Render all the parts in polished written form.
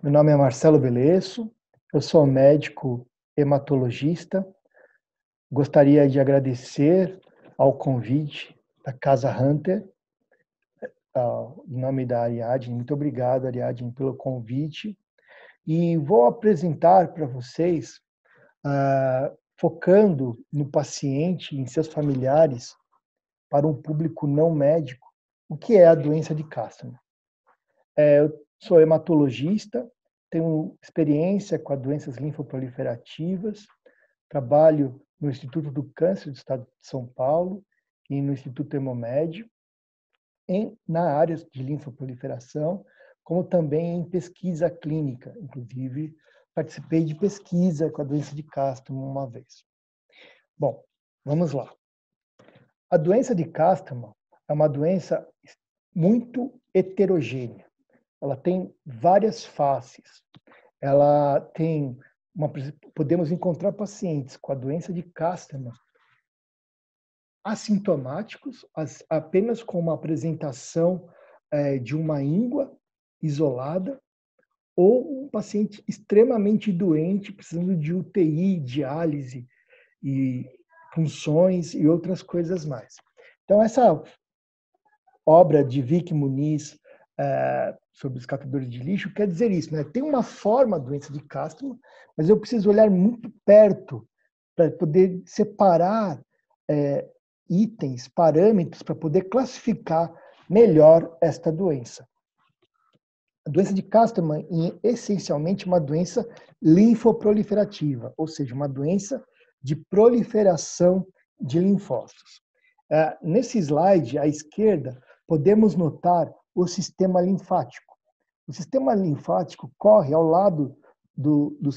Meu nome é Marcelo Belesso, eu sou médico hematologista. Gostaria de agradecer ao convite da Casa Hunter, em nome da Ariadne. Muito obrigado, Ariadne, pelo convite. E vou apresentar para vocês, focando no paciente e em seus familiares, para um público não médico, o que é a doença de Castleman. Eu sou hematologista, tenho experiência com as doenças linfoproliferativas, trabalho no Instituto do Câncer do Estado de São Paulo e no Instituto Hemomed, na área de linfoproliferação, como também em pesquisa clínica. Inclusive, participei de pesquisa com a doença de Castleman uma vez. Bom, vamos lá. A doença de Castleman é uma doença muito heterogênea. Ela tem várias faces. Ela tem podemos encontrar pacientes com a doença de Castleman assintomáticos, apenas com uma apresentação de uma íngua isolada, ou um paciente extremamente doente, precisando de UTI, diálise e punções e outras coisas mais. Então, essa obra de Vic Muniz sobre os catadores de lixo quer dizer isso, né? Tem uma forma da doença de Castleman, mas eu preciso olhar muito perto para poder separar itens, parâmetros, para poder classificar melhor esta doença. A doença de Castleman é essencialmente uma doença linfoproliferativa, ou seja, uma doença de proliferação de linfócitos. Nesse slide, à esquerda, podemos notar o sistema linfático. O sistema linfático corre ao lado do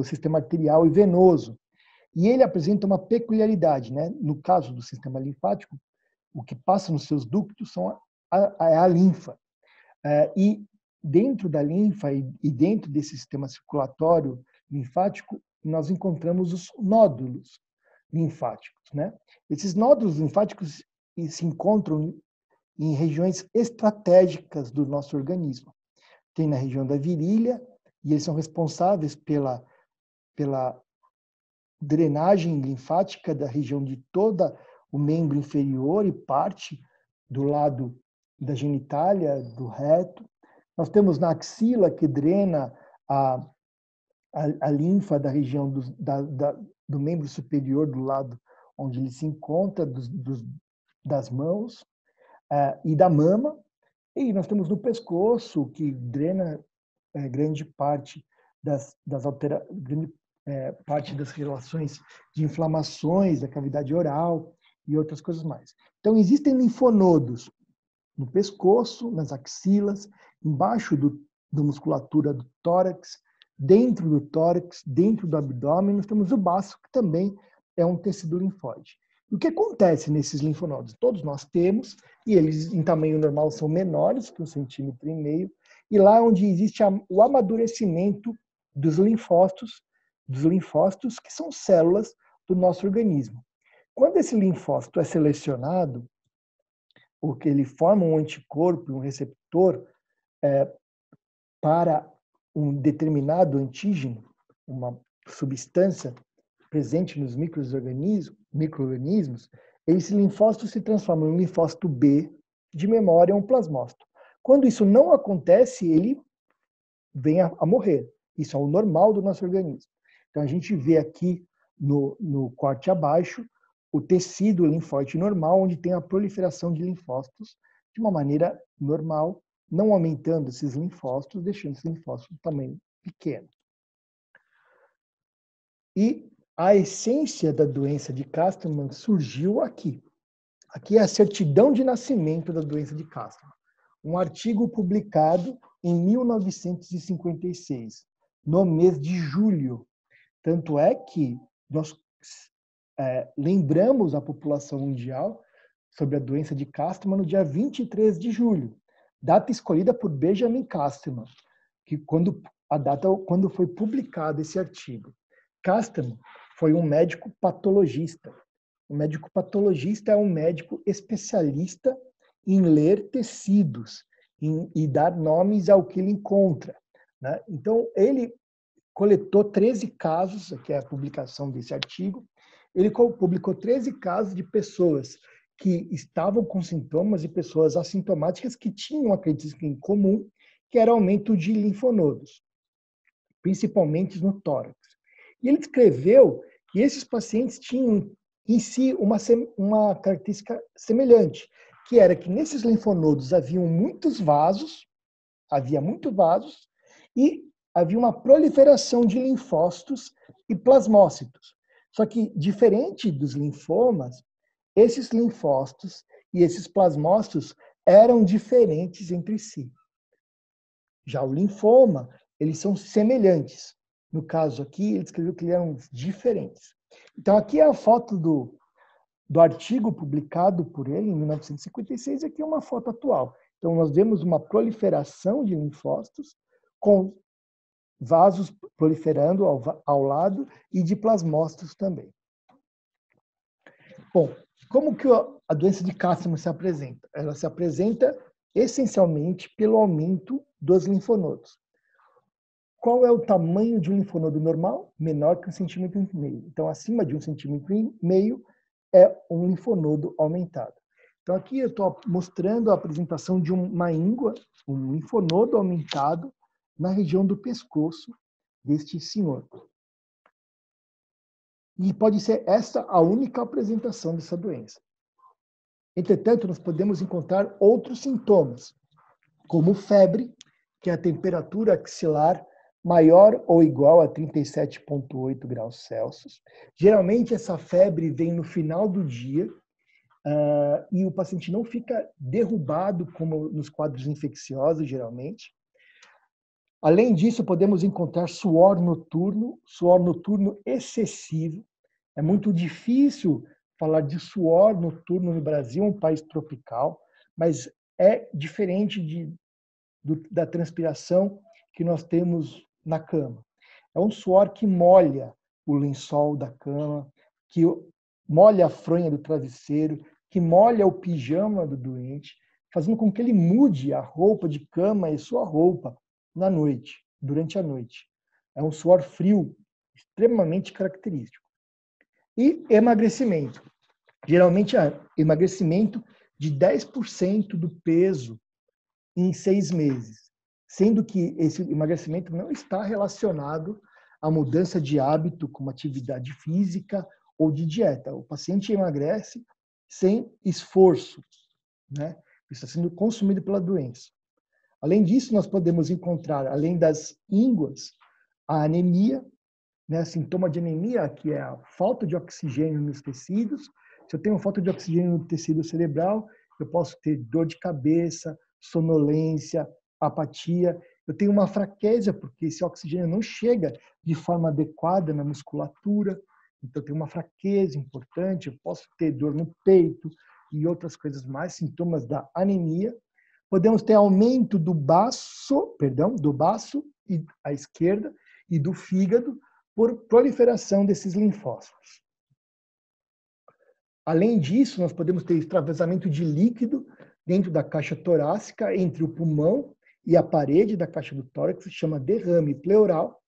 sistema arterial e venoso. E ele apresenta uma peculiaridade, né? No caso do sistema linfático, o que passa nos seus ductos são a linfa. E dentro da linfa e dentro desse sistema circulatório linfático, nós encontramos os nódulos linfáticos, né? Esses nódulos linfáticos se encontram em regiões estratégicas do nosso organismo. Tem na região da virilha, e eles são responsáveis pela drenagem linfática da região de todo o membro inferior e parte do lado da genitália, do reto. Nós temos na axila, que drena a linfa da região do membro superior, do lado onde ele se encontra, das mãos e da mama. E nós temos no pescoço, que drena grande parte parte das relações de inflamações da cavidade oral e outras coisas mais. Então, existem linfonodos no pescoço, nas axilas, embaixo da musculatura do tórax, dentro do tórax, dentro do abdômen. Nós temos o baço, que também é um tecido linfóide. O que acontece nesses linfonodos? Todos nós temos, e eles em tamanho normal são menores que 1,5 cm, e lá onde existe o amadurecimento dos linfócitos, que são células do nosso organismo. Quando esse linfócito é selecionado, porque ele forma um anticorpo, um receptor para um determinado antígeno, uma substância presente nos micro-organismos, esse linfócito se transforma em um linfócito B, de memória, um plasmócito. Quando isso não acontece, ele vem a morrer. Isso é o normal do nosso organismo. Então, a gente vê aqui no corte abaixo o tecido linfóide normal, onde tem a proliferação de linfócitos de uma maneira normal, não aumentando esses linfócitos, deixando esses linfócitos de tamanho pequeno. E a essência da doença de Castleman surgiu aqui. Aqui é a certidão de nascimento da doença de Castleman. Um artigo publicado em 1956, no mês de julho. Tanto é que nós lembramos a população mundial sobre a doença de Castleman no dia 23 de julho, data escolhida por Benjamin Castleman, quando foi publicado esse artigo. Castleman foi um médico patologista. O médico patologista é um médico especialista em ler tecidos e dar nomes ao que ele encontra. né? Então, ele coletou 13 casos, aqui é a publicação desse artigo, ele publicou 13 casos de pessoas que estavam com sintomas e pessoas assintomáticas que tinham uma característica em comum, que era aumento de linfonodos, principalmente no tórax. E ele descreveu que esses pacientes tinham em si uma característica semelhante, que era que nesses linfonodos havia muitos vasos, e havia uma proliferação de linfócitos e plasmócitos. Só que, diferente dos linfomas, esses linfócitos e esses plasmócitos eram diferentes entre si. Já o linfoma, eles são semelhantes. No caso aqui, ele descreveu que eles eram diferentes. Então, aqui é a foto do artigo publicado por ele em 1956, e aqui é uma foto atual. Então, nós vemos uma proliferação de linfócitos com vasos proliferando ao lado e de plasmócitos também. Bom, como que a doença de Castleman se apresenta? Ela se apresenta essencialmente pelo aumento dos linfonodos. Qual é o tamanho de um linfonodo normal? Menor que 1,5 cm. Então, acima de 1,5 cm é um linfonodo aumentado. Então, aqui eu estou mostrando a apresentação de uma íngua, um linfonodo aumentado na região do pescoço deste senhor. E pode ser esta a única apresentação dessa doença. Entretanto, nós podemos encontrar outros sintomas, como febre, que é a temperatura axilar maior ou igual a 37,8 graus Celsius. Geralmente, essa febre vem no final do dia e o paciente não fica derrubado, como nos quadros infecciosos, geralmente. Além disso, podemos encontrar suor noturno excessivo. É muito difícil falar de suor noturno no Brasil, um país tropical, mas é diferente da transpiração que nós temos na cama. É um suor que molha o lençol da cama, que molha a fronha do travesseiro, que molha o pijama do doente, fazendo com que ele mude a roupa de cama e sua roupa na noite, durante a noite. É um suor frio, extremamente característico. E emagrecimento. Geralmente é emagrecimento de 10% do peso em 6 meses, sendo que esse emagrecimento não está relacionado à mudança de hábito, como atividade física ou de dieta. O paciente emagrece sem esforço, né? Está sendo consumido pela doença. Além disso, nós podemos encontrar, além das ínguas, a anemia, né? Sintoma de anemia, que é a falta de oxigênio nos tecidos. Se eu tenho falta de oxigênio no tecido cerebral, eu posso ter dor de cabeça, sonolência, apatia. Eu tenho uma fraqueza, porque esse oxigênio não chega de forma adequada na musculatura. Então, eu tenho uma fraqueza importante. Eu posso ter dor no peito e outras coisas mais, sintomas da anemia. Podemos ter aumento do baço e à esquerda e do fígado por proliferação desses linfócitos. Além disso, nós podemos ter extravasamento de líquido dentro da caixa torácica, entre o pulmão e a parede da caixa do tórax, que se chama derrame pleural,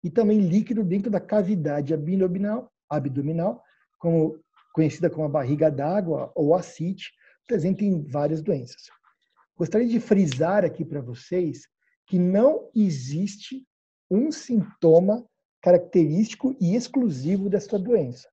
e também líquido dentro da cavidade abdominal, conhecida como a barriga d'água ou ascite, presente em várias doenças. Gostaria de frisar aqui para vocês que não existe um sintoma característico e exclusivo desta doença.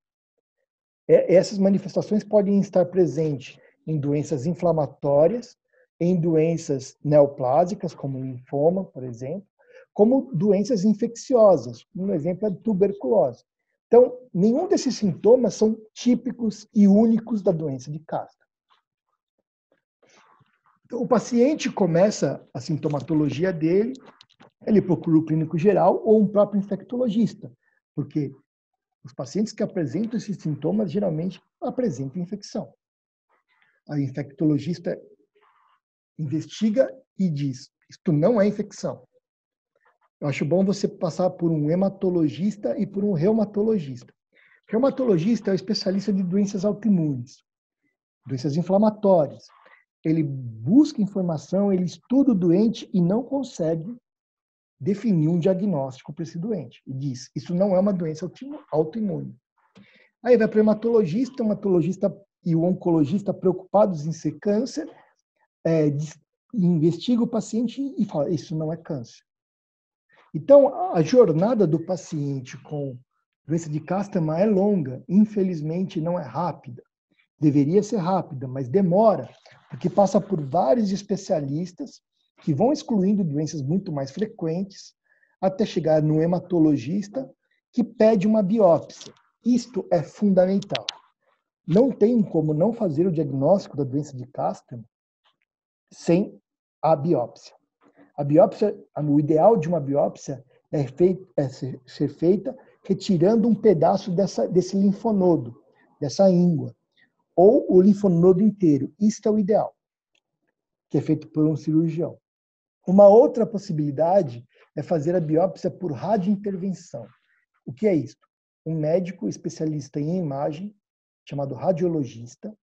Essas manifestações podem estar presentes em doenças inflamatórias, em doenças neoplásicas, como linfoma, por exemplo, como doenças infecciosas. Um exemplo é a tuberculose. Então, nenhum desses sintomas são típicos e únicos da doença de Castro. Então, o paciente começa a sintomatologia dele, ele procura o clínico geral ou um próprio infectologista, porque os pacientes que apresentam esses sintomas geralmente apresentam infecção. A infectologista investiga e diz: isto não é infecção. Eu acho bom você passar por um hematologista e por um reumatologista. O reumatologista é o especialista de doenças autoimunes, doenças inflamatórias. Ele busca informação, ele estuda o doente e não consegue definiu um diagnóstico para esse doente e diz: isso não é uma doença autoimune. Aí vai para o hematologista e o oncologista preocupados em ser câncer, investiga o paciente e fala: isso não é câncer. Então, a jornada do paciente com doença de Castleman é longa, infelizmente não é rápida. Deveria ser rápida, mas demora, porque passa por vários especialistas que vão excluindo doenças muito mais frequentes, até chegar no hematologista que pede uma biópsia. Isto é fundamental. Não tem como não fazer o diagnóstico da doença de Castleman sem a biópsia. A biópsia, o ideal de uma biópsia é ser feita retirando um pedaço desse linfonodo, dessa íngua, ou o linfonodo inteiro. Isto é o ideal, que é feito por um cirurgião. Uma outra possibilidade é fazer a biópsia por radiointervenção. O que é isso? Um médico especialista em imagem, chamado radiologista,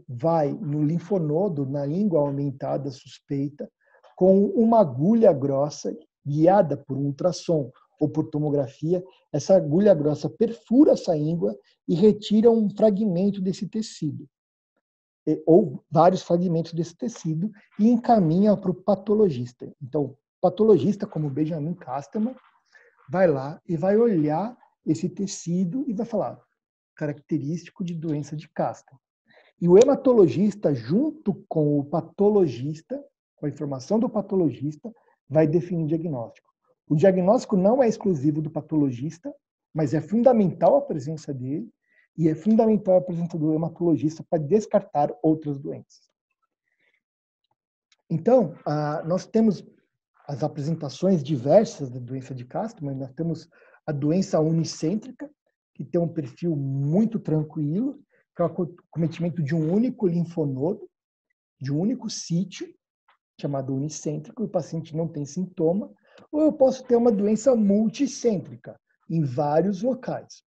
vai no linfonodo, na íngua aumentada suspeita, com uma agulha grossa, guiada por um ultrassom ou por tomografia. Essa agulha grossa perfura essa íngua e retira um fragmento desse tecido, ou vários fragmentos desse tecido, e encaminha para o patologista. Então, o patologista, como Benjamin Castleman, vai lá e vai olhar esse tecido e vai falar: característico de doença de Castleman. E o hematologista, junto com o patologista, com a informação do patologista, vai definir o diagnóstico. O diagnóstico não é exclusivo do patologista, mas é fundamental a presença dele, e é fundamental a presença do hematologista para descartar outras doenças. Então, nós temos as apresentações diversas da doença de Castleman. Nós temos a doença unicêntrica, que tem um perfil muito tranquilo, que é o acometimento de um único linfonodo, de um único sítio, chamado unicêntrico, e o paciente não tem sintoma. Ou eu posso ter uma doença multicêntrica, em vários locais,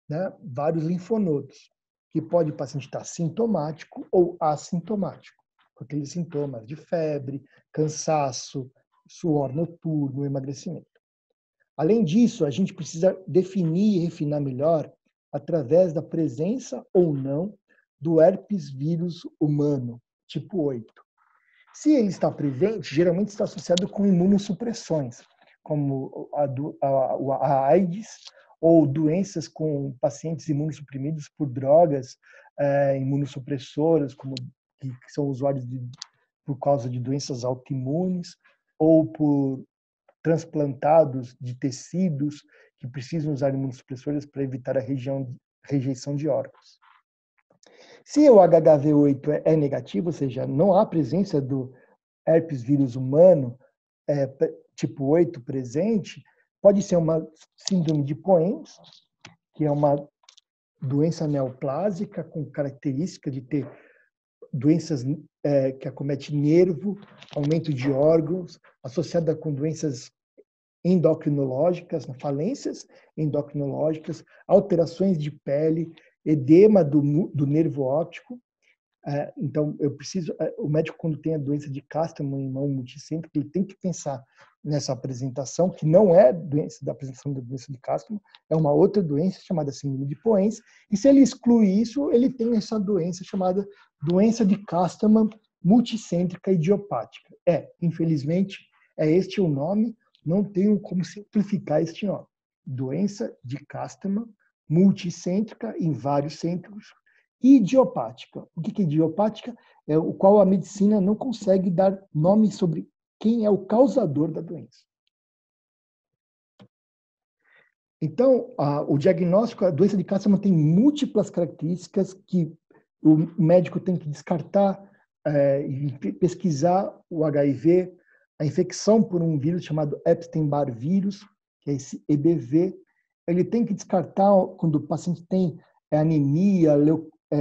né? Vários linfonodos, que pode o paciente estar sintomático ou assintomático, com aqueles sintomas de febre, cansaço, suor noturno, emagrecimento. Além disso, a gente precisa definir e refinar melhor através da presença ou não do herpes vírus humano, tipo 8. Se ele está presente, geralmente está associado com imunossupressões, como a AIDS, ou doenças com pacientes imunossuprimidos por drogas imunossupressoras, como que são usuários por causa de doenças autoimunes, ou por transplantados de tecidos que precisam usar imunossupressores para evitar a rejeição de órgãos. Se o HHV8 é negativo, ou seja, não há presença do herpes vírus humano tipo 8 presente, pode ser uma síndrome de Poems, que é uma doença neoplásica com característica de ter doenças que acometem nervo, aumento de órgãos, associada com doenças endocrinológicas, falências endocrinológicas, alterações de pele, edema do nervo óptico. Então, o médico, quando tem a doença de Castleman em mão multicêntrica, ele tem que pensar nessa apresentação, que não é da apresentação da doença de Castleman, é uma outra doença chamada síndrome de Poems, e se ele exclui isso, ele tem essa doença chamada doença de Castleman multicêntrica idiopática. Infelizmente, este o nome, não tenho como simplificar este nome. Doença de Castleman multicêntrica em vários centros, idiopática. O que é idiopática? É o qual a medicina não consegue dar nome sobre quem é o causador da doença. Então, o diagnóstico, a doença de Castleman tem múltiplas características que o médico tem que descartar e pesquisar o HIV, a infecção por um vírus chamado Epstein-Barr vírus, que é esse EBV. Ele tem que descartar quando o paciente tem anemia,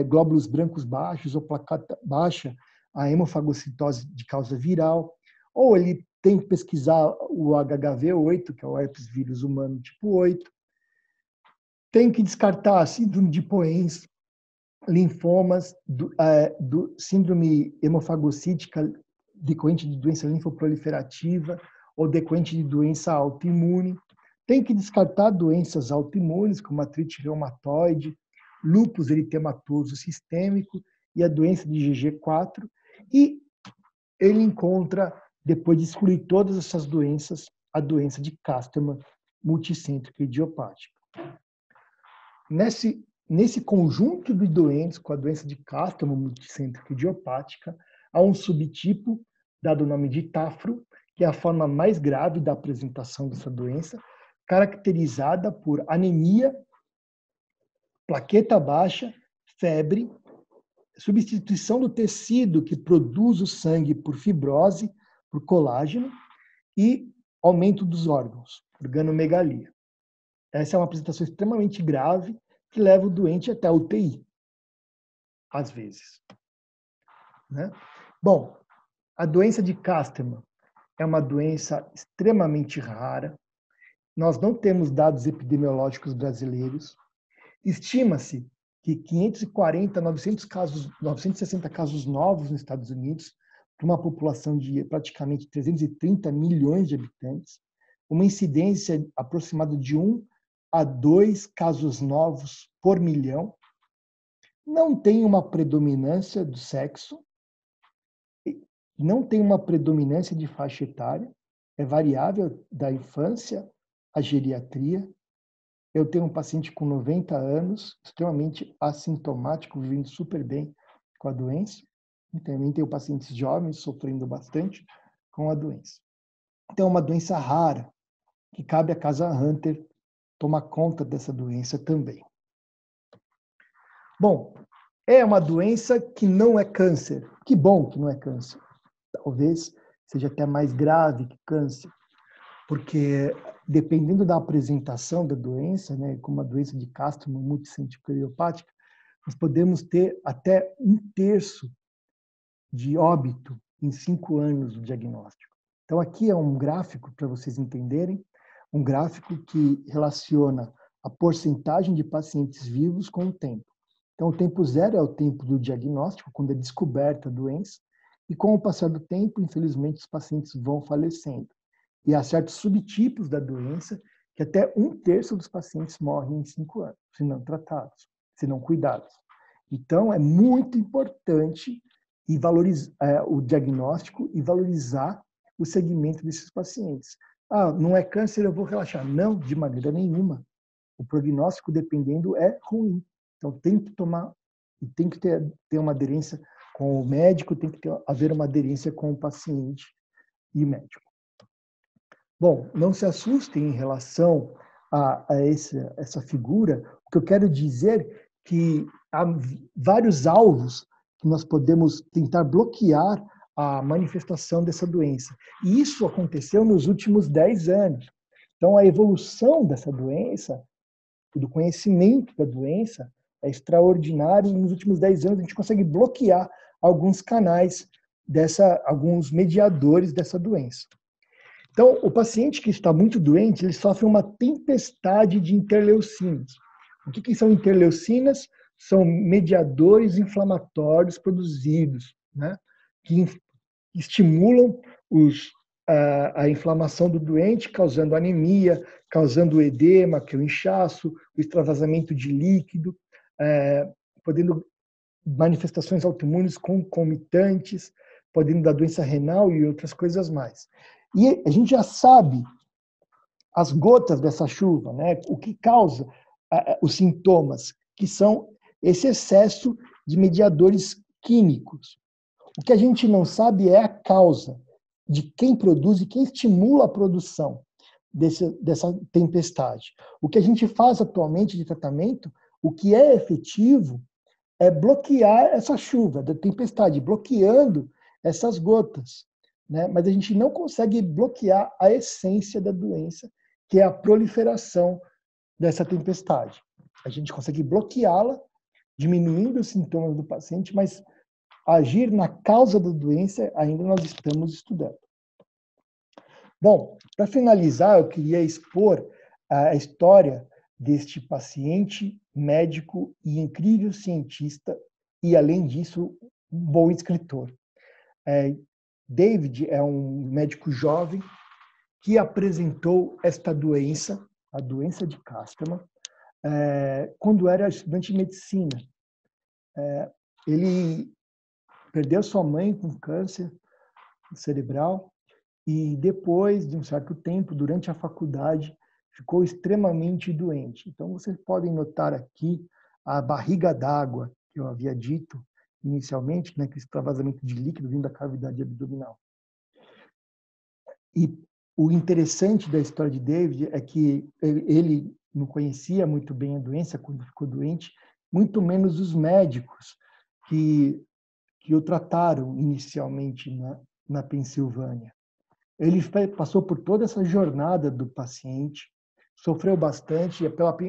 glóbulos brancos baixos ou placata baixa, a hemofagocitose de causa viral, ou ele tem que pesquisar o HHV8, que é o herpes vírus humano tipo 8, tem que descartar a síndrome de Poems, linfomas, do síndrome hemofagocítica decorrente de doença linfoproliferativa, ou decorrente de doença autoimune. Tem que descartar doenças autoimunes, como artrite reumatoide, lúpus eritematoso sistêmico e a doença de GG4. E ele encontra, depois de excluir todas essas doenças, a doença de Castleman multicêntrica idiopática. Nesse conjunto de doentes com a doença de Castleman multicêntrica idiopática, há um subtipo, dado o nome de Tafro, que é a forma mais grave da apresentação dessa doença, caracterizada por anemia, plaqueta baixa, febre, substituição do tecido que produz o sangue por fibrose, por colágeno, e aumento dos órgãos, organomegalia. Essa é uma apresentação extremamente grave que leva o doente até a UTI, às vezes. Né? Bom, a doença de Castleman é uma doença extremamente rara. Nós não temos dados epidemiológicos brasileiros. Estima-se que 540, 960 casos novos nos Estados Unidos, para uma população de praticamente 330 milhões de habitantes, uma incidência aproximada de 1 a 2 casos novos por milhão. Não tem uma predominância do sexo, não tem uma predominância de faixa etária, é variável da infância à geriatria. Eu tenho um paciente com 90 anos, extremamente assintomático, vivendo super bem com a doença. E também tenho pacientes jovens sofrendo bastante com a doença. Então, é uma doença rara, que cabe à Casa Hunter tomar conta dessa doença também. Bom, é uma doença que não é câncer. Que bom que não é câncer. Talvez seja até mais grave que câncer, porque dependendo da apresentação da doença, né, como a doença de Castleman multicêntrica idiopática, nós podemos ter até 1/3 de óbito em 5 anos do diagnóstico. Então, aqui é um gráfico para vocês entenderem, um gráfico que relaciona a porcentagem de pacientes vivos com o tempo. Então, o tempo zero é o tempo do diagnóstico, quando é descoberta a doença, e com o passar do tempo, infelizmente, os pacientes vão falecendo. E há certos subtipos da doença que até 1/3 dos pacientes morrem em 5 anos, se não tratados, se não cuidados. Então, é muito importante e valorizar o diagnóstico e valorizar o segmento desses pacientes. Ah, não é câncer, eu vou relaxar. Não, de maneira nenhuma. O prognóstico, dependendo, é ruim. Então, tem que tomar, e tem que ter uma aderência com o médico, tem que haver uma aderência com o paciente e o médico. Bom, não se assustem em relação a essa figura. O que eu quero dizer é que há vários alvos que nós podemos tentar bloquear a manifestação dessa doença. E isso aconteceu nos últimos 10 anos. Então, a evolução dessa doença, do conhecimento da doença, é extraordinário. Nos últimos 10 anos, a gente consegue bloquear alguns canais, alguns mediadores dessa doença. Então, o paciente que está muito doente, ele sofre uma tempestade de interleucinas. O que são interleucinas? São mediadores inflamatórios produzidos, né, que estimulam a inflamação do doente, causando anemia, causando edema, que é o inchaço, o extravasamento de líquido, podendo manifestações autoimunes concomitantes, podendo dar doença renal e outras coisas mais. E a gente já sabe as gotas dessa chuva, né? O que causa os sintomas, que são esse excesso de mediadores químicos. O que a gente não sabe é a causa de quem produz e quem estimula a produção dessa tempestade. O que a gente faz atualmente de tratamento, o que é efetivo, é bloquear essa chuva da tempestade, bloqueando essas gotas. Né? Mas a gente não consegue bloquear a essência da doença, que é a proliferação dessa tempestade. A gente consegue bloqueá-la, diminuindo os sintomas do paciente, mas agir na causa da doença ainda nós estamos estudando. Bom, para finalizar, eu queria expor a história deste paciente, médico e incrível cientista, e, além disso, um bom escritor. David é um médico jovem que apresentou esta doença, a doença de Castleman, quando era estudante de medicina. Ele perdeu sua mãe com câncer cerebral e depois de um certo tempo, durante a faculdade, ficou extremamente doente. Então, vocês podem notar aqui a barriga d'água, que eu havia dito inicialmente, né, que extravasamento de líquido vindo da cavidade abdominal. E o interessante da história de David é que ele não conhecia muito bem a doença quando ficou doente, muito menos os médicos que o trataram inicialmente na Pensilvânia. Ele passou por toda essa jornada do paciente, sofreu bastante,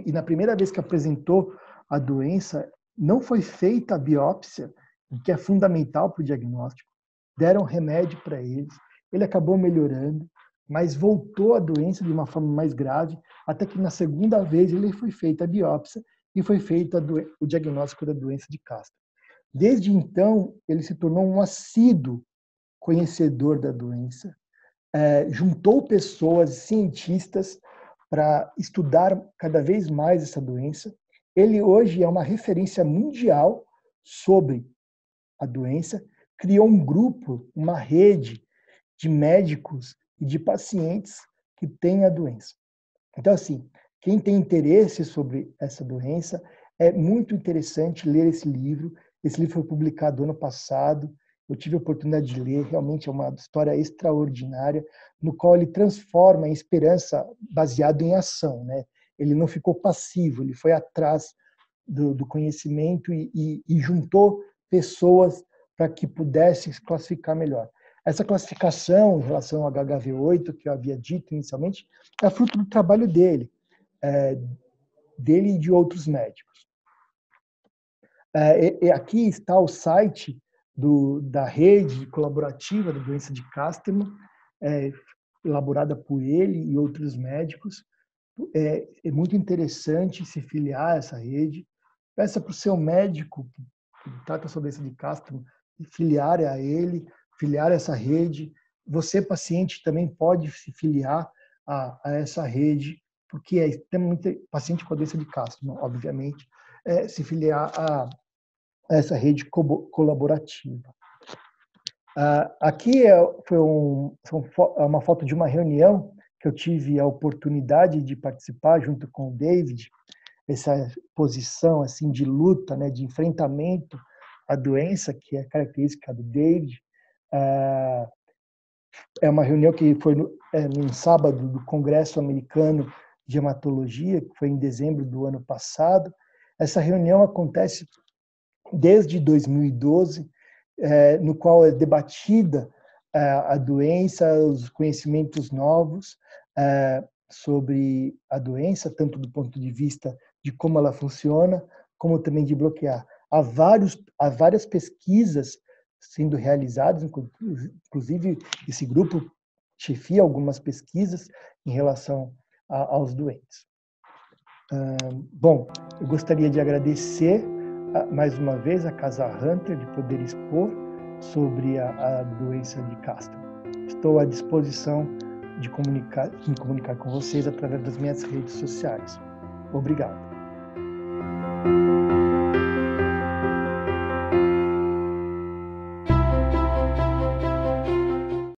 e na primeira vez que apresentou a doença, não foi feita a biópsia, que é fundamental para o diagnóstico. Deram remédio para ele acabou melhorando, mas voltou a doença de uma forma mais grave, até que na segunda vez ele foi feita a biópsia e foi feito o diagnóstico da doença de Castleman. Desde então, ele se tornou um assíduo conhecedor da doença, juntou pessoas, cientistas, para estudar cada vez mais essa doença. Ele hoje é uma referência mundial sobre a doença, criou um grupo, uma rede de médicos e de pacientes que têm a doença. Então, assim, quem tem interesse sobre essa doença, é muito interessante ler esse livro. Esse livro foi publicado ano passado, eu tive a oportunidade de ler, realmente é uma história extraordinária, no qual ele transforma a esperança baseado em ação, né? Ele não ficou passivo, ele foi atrás do conhecimento e juntou pessoas para que pudesse se classificar melhor. Essa classificação em relação ao HHV8, que eu havia dito inicialmente, é fruto do trabalho dele, dele e de outros médicos. Aqui está o site da rede colaborativa da doença de Castleman, elaborada por ele e outros médicos. É muito interessante se filiar a essa rede. Peça para o seu médico que trata sobre a doença de Castleman filiar a ele, filiar a essa rede. Você, paciente, também pode se filiar a essa rede, porque é extremamente paciente com a doença de Castleman, obviamente, se filiar a essa rede colaborativa. Aqui foi uma foto de uma reunião que eu tive a oportunidade de participar junto com o David, essa posição assim de luta, né, de enfrentamento à doença, que é característica do David. É uma reunião que foi no sábado do Congresso Americano de Hematologia, que foi em dezembro do ano passado. Essa reunião acontece desde 2012, no qual é debatida a doença, os conhecimentos novos sobre a doença, tanto do ponto de vista de como ela funciona, como também de bloquear. Há várias pesquisas sendo realizadas, inclusive esse grupo chefia algumas pesquisas em relação aos doentes. Bom, eu gostaria de agradecer mais uma vez a Casa Hunter de poder expor sobre a doença de Castleman. Estou à disposição de me comunicar com vocês através das minhas redes sociais. Obrigado.